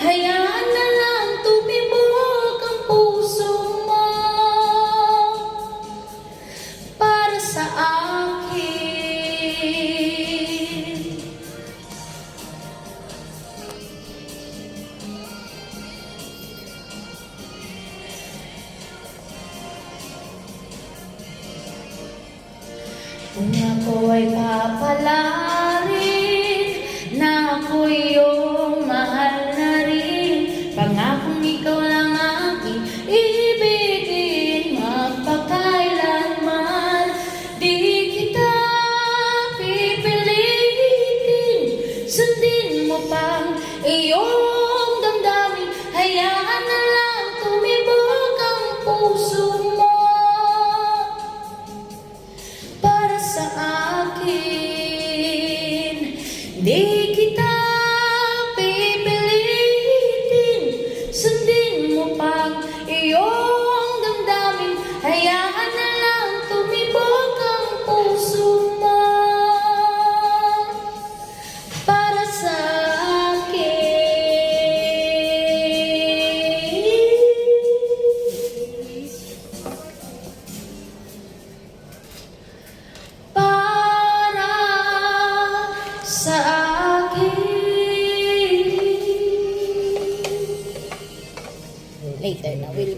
hayaan na lang tumibok ang puso mo para sa akin. Kung ako ay papalarin, na ako iyong mahal na rin, pangakong ikaw lang aking ibigin, magpakailanman. Di kita pipilitin, sundin mo pang iyong damdamin, hayaan na lang tumibok ang puso mo para sa akin. Di kita pipilitin, sundin mo pang iyong damdamin, hayaan na lang tumibok ang puso mo para sa akin. Sa akin. Later na, we'll